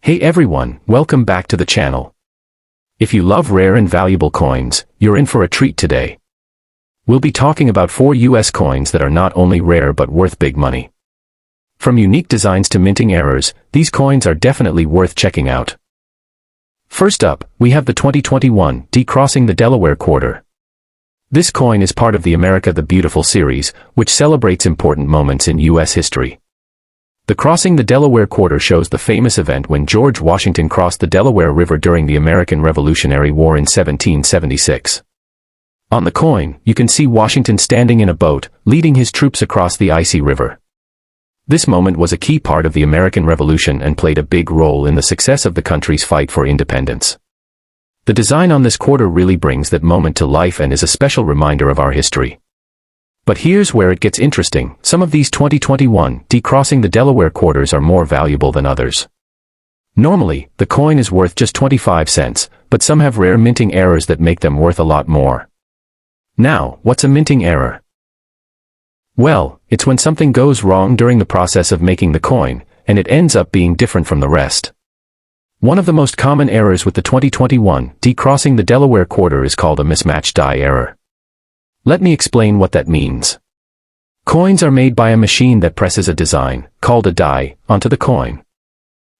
Hey everyone, welcome back to the channel. If you love rare and valuable coins, you're in for a treat today. We'll be talking about 4 US coins that are not only rare but worth big money. From unique designs to minting errors, these coins are definitely worth checking out. First up, we have the 2021 D Crossing the Delaware quarter. This coin is part of the America the Beautiful series, which celebrates important moments in US history. The Crossing the Delaware quarter shows the famous event when George Washington crossed the Delaware River during the American Revolutionary War in 1776. On the coin, you can see Washington standing in a boat, leading his troops across the icy river. This moment was a key part of the American Revolution and played a big role in the success of the country's fight for independence. The design on this quarter really brings that moment to life and is a special reminder of our history. But here's where it gets interesting. Some of these 2021 D Crossing the Delaware quarters are more valuable than others. Normally, the coin is worth just 25 cents, but some have rare minting errors that make them worth a lot more. Now, what's a minting error? Well, it's when something goes wrong during the process of making the coin, and it ends up being different from the rest. One of the most common errors with the 2021 D Crossing the Delaware quarter is called a mismatched die error. Let me explain what that means. Coins are made by a machine that presses a design, called a die, onto the coin.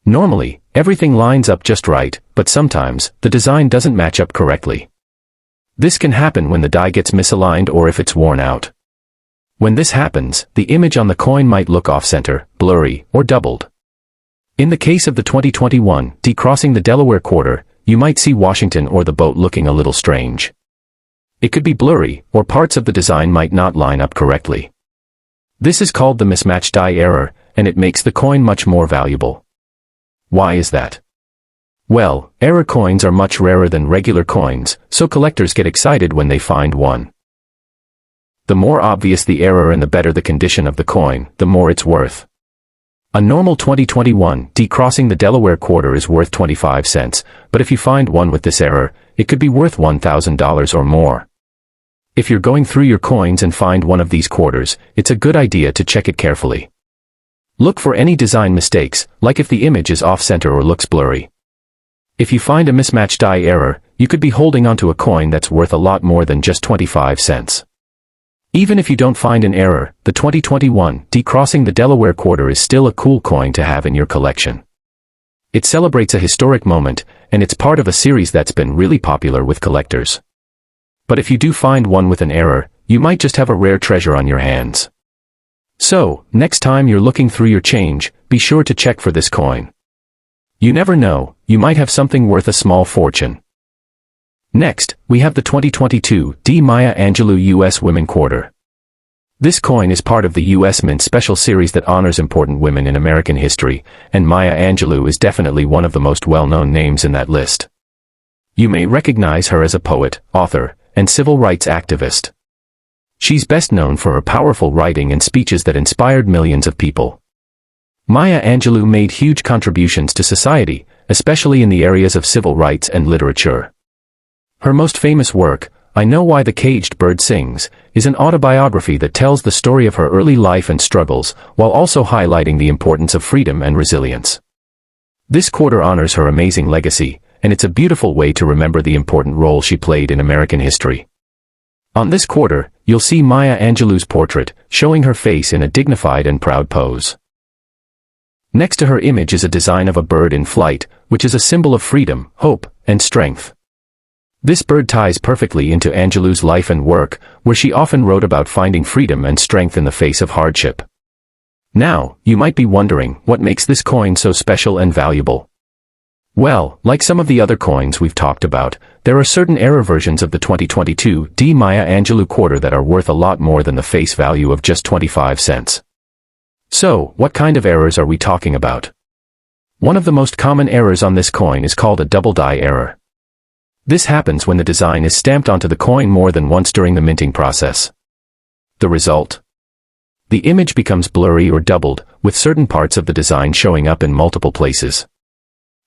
Normally, everything lines up just right, but sometimes, the design doesn't match up correctly. This can happen when the die gets misaligned or if it's worn out. When this happens, the image on the coin might look off-center, blurry, or doubled. In the case of the 2021 D Crossing the Delaware quarter, you might see Washington or the boat looking a little strange. It could be blurry, or parts of the design might not line up correctly. This is called the mismatched die error, and it makes the coin much more valuable. Why is that? Well, error coins are much rarer than regular coins, so collectors get excited when they find one. The more obvious the error and the better the condition of the coin, the more it's worth. A normal 2021 D Crossing the Delaware quarter is worth 25 cents, but if you find one with this error, it could be worth $1,000 or more. If you're going through your coins and find one of these quarters, it's a good idea to check it carefully. Look for any design mistakes, like if the image is off-center or looks blurry. If you find a mismatched die error, you could be holding onto a coin that's worth a lot more than just 25 cents. Even if you don't find an error, the 2021 D Crossing the Delaware quarter is still a cool coin to have in your collection. It celebrates a historic moment, and it's part of a series that's been really popular with collectors. But if you do find one with an error, you might just have a rare treasure on your hands. So, next time you're looking through your change, be sure to check for this coin. You never know, you might have something worth a small fortune. Next, we have the 2022 D Maya Angelou US Women Quarter. This coin is part of the US Mint Special Series that honors important women in American history, and Maya Angelou is definitely one of the most well-known names in that list. You may recognize her as a poet, author, and civil rights activist. She's best known for her powerful writing and speeches that inspired millions of people. Maya Angelou made huge contributions to society, especially in the areas of civil rights and literature. Her most famous work, I Know Why the Caged Bird Sings, is an autobiography that tells the story of her early life and struggles, while also highlighting the importance of freedom and resilience. This quarter honors her amazing legacy, and it's a beautiful way to remember the important role she played in American history. On this quarter, you'll see Maya Angelou's portrait, showing her face in a dignified and proud pose. Next to her image is a design of a bird in flight, which is a symbol of freedom, hope, and strength. This bird ties perfectly into Angelou's life and work, where she often wrote about finding freedom and strength in the face of hardship. Now, you might be wondering, what makes this coin so special and valuable? Well, like some of the other coins we've talked about, there are certain error versions of the 2022 D Maya Angelou quarter that are worth a lot more than the face value of just 25 cents. So, what kind of errors are we talking about? One of the most common errors on this coin is called a double die error. This happens when the design is stamped onto the coin more than once during the minting process. The result? The image becomes blurry or doubled, with certain parts of the design showing up in multiple places.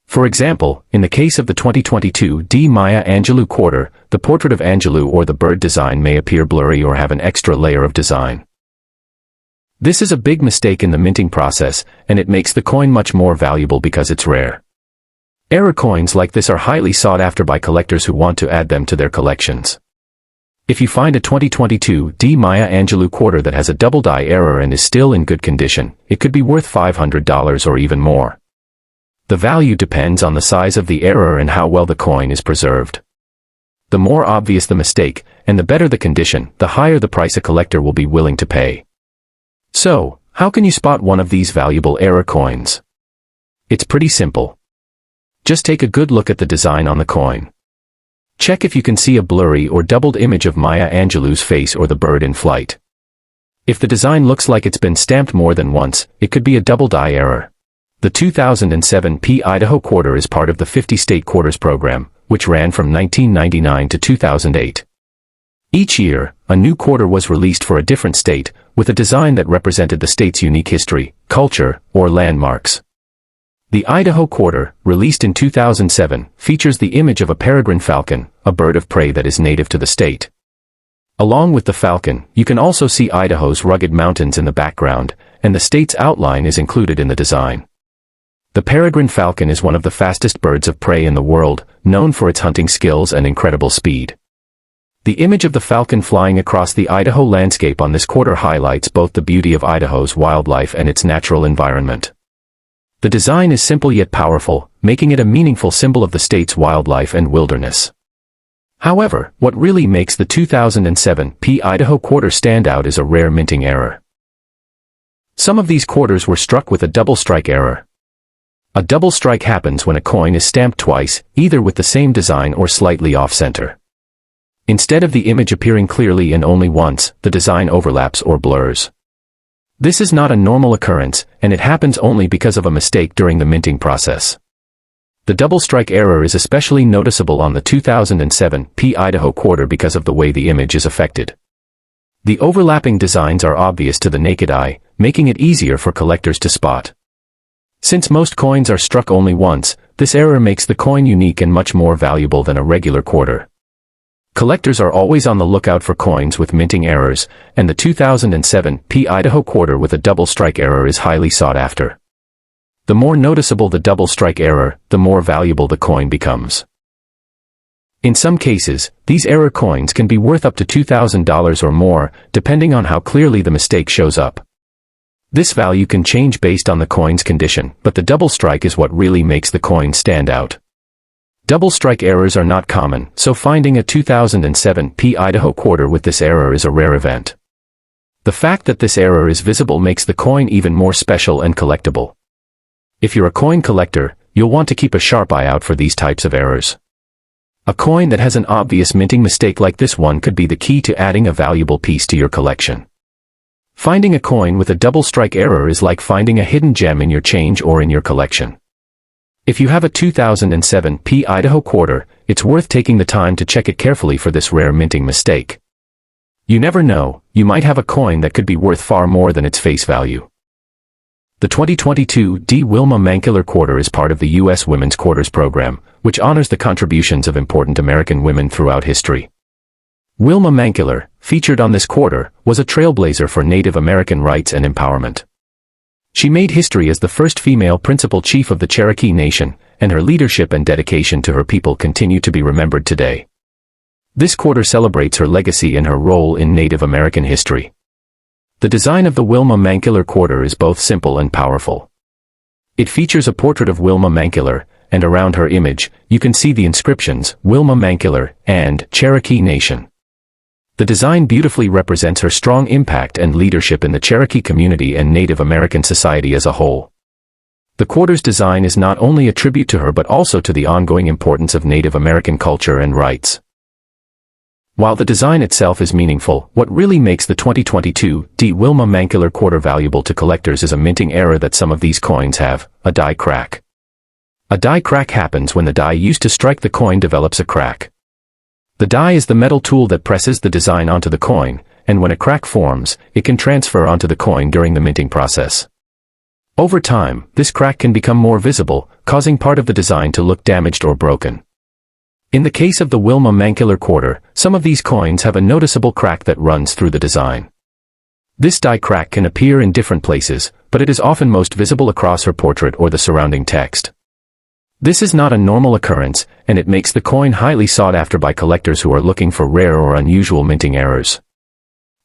For example, in the case of the 2022 D Maya Angelou quarter, the portrait of Angelou or the bird design may appear blurry or have an extra layer of design. This is a big mistake in the minting process, and it makes the coin much more valuable because it's rare. Error coins like this are highly sought after by collectors who want to add them to their collections. If you find a 2022 D Maya Angelou quarter that has a double die error and is still in good condition, it could be worth $500 or even more. The value depends on the size of the error and how well the coin is preserved. The more obvious the mistake, and the better the condition, the higher the price a collector will be willing to pay. So, how can you spot one of these valuable error coins? It's pretty simple. Just take a good look at the design on the coin. Check if you can see a blurry or doubled image of Maya Angelou's face or the bird in flight. If the design looks like it's been stamped more than once, it could be a double die error. The 2007 Idaho quarter is part of the 50-state quarters program, which ran from 1999 to 2008. Each year, a new quarter was released for a different state, with a design that represented the state's unique history, culture, or landmarks. The Idaho quarter, released in 2007, features the image of a peregrine falcon, a bird of prey that is native to the state. Along with the falcon, you can also see Idaho's rugged mountains in the background, and the state's outline is included in the design. The peregrine falcon is one of the fastest birds of prey in the world, known for its hunting skills and incredible speed. The image of the falcon flying across the Idaho landscape on this quarter highlights both the beauty of Idaho's wildlife and its natural environment. The design is simple yet powerful, making it a meaningful symbol of the state's wildlife and wilderness. However, what really makes the 2007 Idaho quarter stand out is a rare minting error. Some of these quarters were struck with a double strike error. A double strike happens when a coin is stamped twice, either with the same design or slightly off-center. Instead of the image appearing clearly and only once, the design overlaps or blurs. This is not a normal occurrence, and it happens only because of a mistake during the minting process. The double strike error is especially noticeable on the 2007 Idaho quarter because of the way the image is affected. The overlapping designs are obvious to the naked eye, making it easier for collectors to spot. Since most coins are struck only once, this error makes the coin unique and much more valuable than a regular quarter. Collectors are always on the lookout for coins with minting errors, and the 2007 Idaho quarter with a double strike error is highly sought after. The more noticeable the double strike error, the more valuable the coin becomes. In some cases, these error coins can be worth up to $2,000 or more, depending on how clearly the mistake shows up. This value can change based on the coin's condition, but the double strike is what really makes the coin stand out. Double strike errors are not common, so finding a 2007 Idaho quarter with this error is a rare event. The fact that this error is visible makes the coin even more special and collectible. If you're a coin collector, you'll want to keep a sharp eye out for these types of errors. A coin that has an obvious minting mistake like this one could be the key to adding a valuable piece to your collection. Finding a coin with a double strike error is like finding a hidden gem in your change or in your collection. If you have a 2007 Idaho quarter, it's worth taking the time to check it carefully for this rare minting mistake. You never know, you might have a coin that could be worth far more than its face value. The 2022 D. Wilma Mankiller quarter is part of the U.S. Women's Quarters program, which honors the contributions of important American women throughout history. Wilma Mankiller, featured on this quarter, was a trailblazer for Native American rights and empowerment. She made history as the first female principal chief of the Cherokee Nation, and her leadership and dedication to her people continue to be remembered today. This quarter celebrates her legacy and her role in Native American history. The design of the Wilma Mankiller quarter is both simple and powerful. It features a portrait of Wilma Mankiller, and around her image, you can see the inscriptions, Wilma Mankiller, and Cherokee Nation. The design beautifully represents her strong impact and leadership in the Cherokee community and Native American society as a whole. The quarter's design is not only a tribute to her but also to the ongoing importance of Native American culture and rights. While the design itself is meaningful, what really makes the 2022 D. Wilma Mankiller quarter valuable to collectors is a minting error that some of these coins have, a die crack. A die crack happens when the die used to strike the coin develops a crack. The die is the metal tool that presses the design onto the coin, and when a crack forms, it can transfer onto the coin during the minting process. Over time, this crack can become more visible, causing part of the design to look damaged or broken. In the case of the Wilma Mankiller quarter, some of these coins have a noticeable crack that runs through the design. This die crack can appear in different places, but it is often most visible across her portrait or the surrounding text. This is not a normal occurrence, and it makes the coin highly sought after by collectors who are looking for rare or unusual minting errors.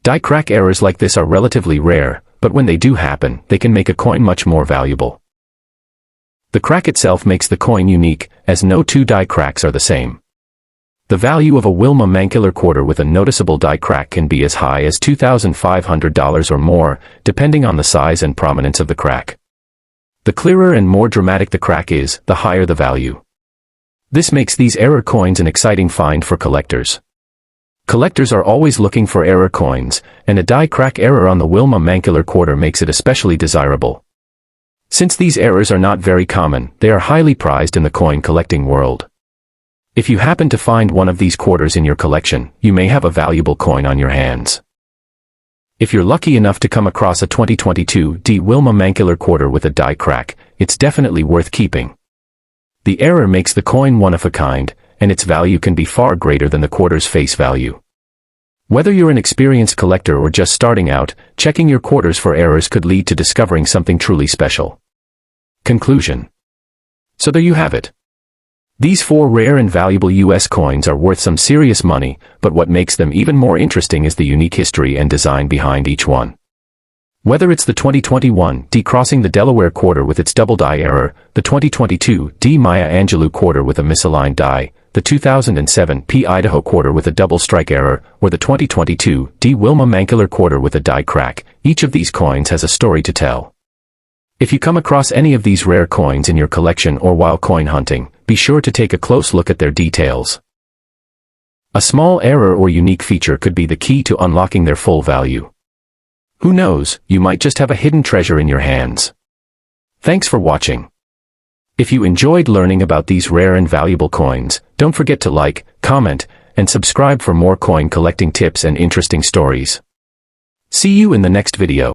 Die crack errors like this are relatively rare, but when they do happen, they can make a coin much more valuable. The crack itself makes the coin unique, as no two die cracks are the same. The value of a Wilma Mancular quarter with a noticeable die crack can be as high as $2,500 or more, depending on the size and prominence of the crack. The clearer and more dramatic the crack is, the higher the value. This makes these error coins an exciting find for collectors. Collectors are always looking for error coins, and a die crack error on the Wilma Mancular quarter makes it especially desirable. Since these errors are not very common, they are highly prized in the coin collecting world. If you happen to find one of these quarters in your collection, you may have a valuable coin on your hands. If you're lucky enough to come across a 2022 D Wilma Mancular quarter with a die crack, it's definitely worth keeping. The error makes the coin one of a kind, and its value can be far greater than the quarter's face value. Whether you're an experienced collector or just starting out, checking your quarters for errors could lead to discovering something truly special. Conclusion. So there you have it. These 4 rare and valuable US coins are worth some serious money, but what makes them even more interesting is the unique history and design behind each one. Whether it's the 2021 D crossing the Delaware quarter with its double die error, the 2022 D Maya Angelou quarter with a misaligned die, the 2007 P Idaho quarter with a double strike error, or the 2022 D Wilma Mancular quarter with a die crack, each of these coins has a story to tell. If you come across any of these rare coins in your collection or while coin hunting, be sure to take a close look at their details. A small error or unique feature could be the key to unlocking their full value. Who knows, you might just have a hidden treasure in your hands. Thanks for watching. If you enjoyed learning about these rare and valuable coins, don't forget to like, comment, and subscribe for more coin collecting tips and interesting stories. See you in the next video.